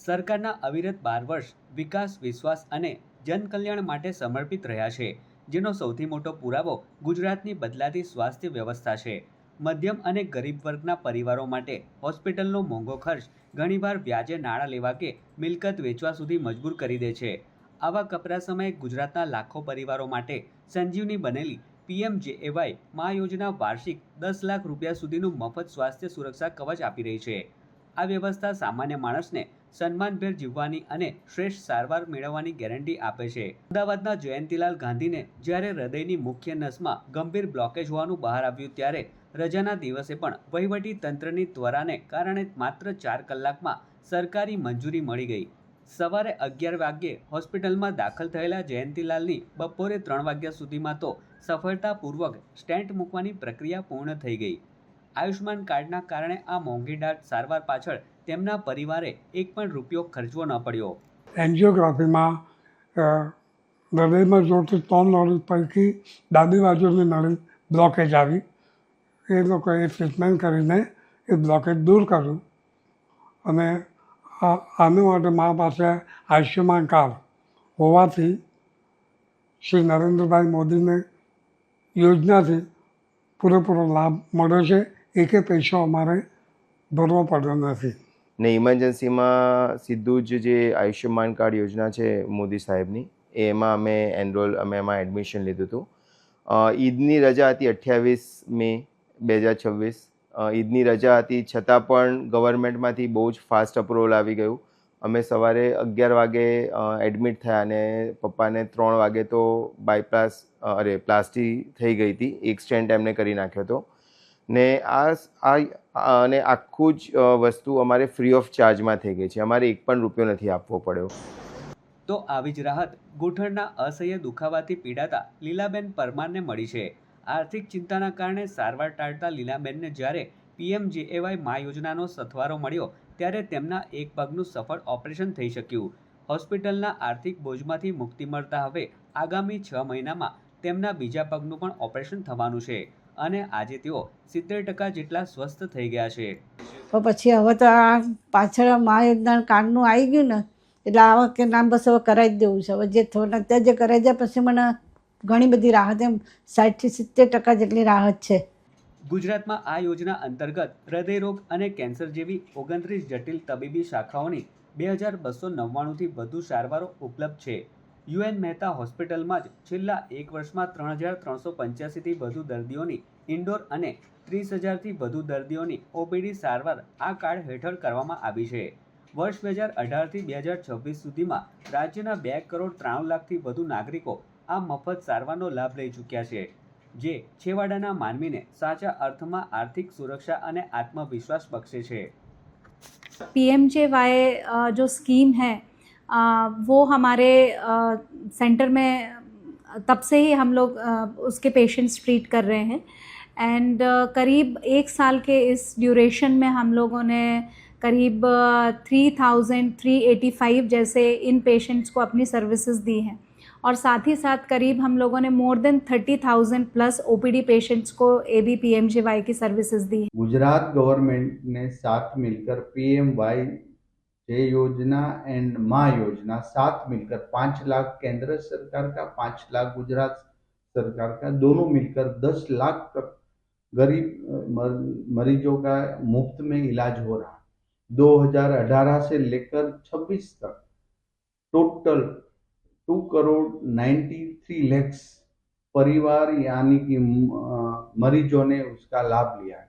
સરકારના અવિરત 12 વર્ષ વિકાસ, વિશ્વાસ અને જનકલ્યાણ માટે સમર્પિત રહ્યા છે, જેનો સૌથી મોટો પુરાવો ગુજરાતની બદલાતી સ્વાસ્થ્ય વ્યવસ્થા છે. મધ્યમ અને ગરીબ વર્ગના પરિવારો માટે હોસ્પિટલનો મોંઘો ખર્ચ ઘણીવાર વ્યાજે નાણાં લેવા કે મિલકત વેચવા સુધી મજબૂર કરી દે છે. આવા કપરા સમયે ગુજરાતના લાખો પરિવારો માટે સંજીવની બનેલી PMJAY મા યોજના વાર્ષિક 10 લાખ રૂપિયા સુધીનું મફત સ્વાસ્થ્ય સુરક્ષા કવચ આપી રહી છે. આ વ્યવસ્થા સામાન્ય માણસને સન્માનભેર જીવવાની અને શ્રેષ્ઠ સારવાર મેળવવાની ગેરંટી આપે છે. અમદાવાદના જયંતિલાલ ગાંધીને જ્યારે હૃદયની મુખ્ય નસમાં ગંભીર બ્લોકેજ હોવાનું બહાર આવ્યું ત્યારે રજાના દિવસે પણ વહીવટી તંત્રની ત્વરાને કારણે માત્ર 4 કલાકમાં સરકારી મંજૂરી મળી ગઈ. સવારે 11 વાગ્યે હોસ્પિટલમાં દાખલ થયેલા જયંતિલાલની બપોરે 3 વાગ્યા સુધીમાં તો સફળતાપૂર્વક સ્ટેન્ટ મૂકવાની પ્રક્રિયા પૂર્ણ થઈ ગઈ. આયુષ્માન કાર્ડના કારણે આ મોંઘીદાટ સારવાર પાછળ તેમના પરિવારે એક પણ રૂપિયો ખર્ચવો ન પડ્યો. એન્જિયોગ્રાફીમાં હૃદયમાં જોડતી 3 નળી પૈકી ડાબી બાજુની નળી બ્લોકેજ આવી. એ લોકોએ ટ્રીટમેન્ટ કરીને એ બ્લોકેજ દૂર કર્યું અને આના માટે મા પાસે આયુષ્યમાન કાર્ડ હોવાથી શ્રી નરેન્દ્રભાઈ મોદીની યોજનાથી પૂરેપૂરો લાભ મળ્યો છે. એકે પૈસો અમારે ભરવો પડ્યો નથી. ને ઇમરજન્સીમાં સીધું જ જે આયુષ્યમાન કાર્ડ યોજના છે મોદી સાહેબની, એમાં અમે એમાં એડમિશન લીધું હતું. ઈદની રજા હતી 28 મે 2026. ઈદની રજા હતી છતાં પણ ગવર્મેન્ટમાંથી બહુ જ ફાસ્ટ અપ્રુવલ આવી ગયું. અમે સવારે 11 વાગે એડમિટ થયા અને પપ્પાને 3 વાગે તો પ્લાસ્ટી થઈ ગઈ હતી. એક સ્ટેન્ટ એમને કરી નાખ્યો હતો. ને અને આખું જ વસ્તુ અમારે ફ્રી ઓફ ચાર્જમાં થઈ ગઈ છે. અમારે એક પણ રૂપિયો નથી આપવો પડ્યો. તો આવી જ રાહત ગૂંઠણના અસહ્ય દુખાવાથી પીડાતા લીલાબેન પરમારને મળી છે. આર્થિક ચિંતાના કારણે સારવાર ટાળતા લીલાબેનને જ્યારે PMJAY મા યોજનાનો સથવારો મળ્યો ત્યારે તેમના એક પગનું સફળ ઓપરેશન થઈ શક્યું. હોસ્પિટલના આર્થિક બોજમાંથી મુક્તિ મળતા હવે આગામી 6 મહિનામાં તેમના બીજા પગનું પણ ઓપરેશન થવાનું છે અને આજે તેઓ 70% જેટલા સ્વસ્થ થઈ ગયા છે. તો પછી હવે તો આ પાછળ મા યોજના કાર્ડનું આવી ગયું ને, એટલે આ વખતે નામ બસ હવે કરાવી જ દેવું છે. હવે જે થોડા અત્યારે જે કરાવી જાય પછી મને ઘણી બધી રાહત, એમ 60 થી 70% જેટલી રાહત છે. ગુજરાતમાં આ યોજના અંતર્ગત હૃદયરોગ અને કેન્સર જેવી 29 જટિલ તબીબી શાખાઓની 2299થી વધુ સારવારો ઉપલબ્ધ છે. UN મહેતા હોસ્પિટલમાં જ છેલ્લા 1 વર્ષમાં 3385થી વધુ દર્દીઓની ઇન્ડોર અને 30,000થી વધુ દર્દીઓની OPD સારવાર આ કાર્ડ હેઠળ કરવામાં આવી છે. વર્ષ 2018થી 2026 સુધીમાં રાજ્યના 2,93,00,000થી વધુ નાગરિકો આ મફત સારવારનો લાભ લઈ ચૂક્યા છે, જે છેવાડાના માનવીને સાચા અર્થમાં આર્થિક સુરક્ષા અને આત્મવિશ્વાસ બક્ષે છે. PMJAY जो स्कीम है वो हमारे सेंटर में तब से ही हम लोग उसके पेशेंट्स ट्रीट कर रहे हैं एंड करीब 1 साल के इस ड्यूरेशन में हम लोगों ने करीब 3,385 जैसे इन पेशेंट्स को अपनी सर्विसेज दी हैं और साथ ही साथ करीब हम लोगों ने more than 30,000 plus OPD patients को AB PMJAY की सर्विसेज दी है. गुजरात गवर्नमेंट ने साथ मिलकर PMY योजना एंड माँ योजना साथ मिलकर 5 लाख केंद्र सरकार का, 5 लाख गुजरात सरकार का, दोनों मिलकर 10 लाख तक गरीब मरीजों का मुफ्त में इलाज हो रहा है. 2018 से लेकर 26 तक टोटल 2,93 लाख परिवार यानी कि मरीजों ने उसका लाभ लिया है.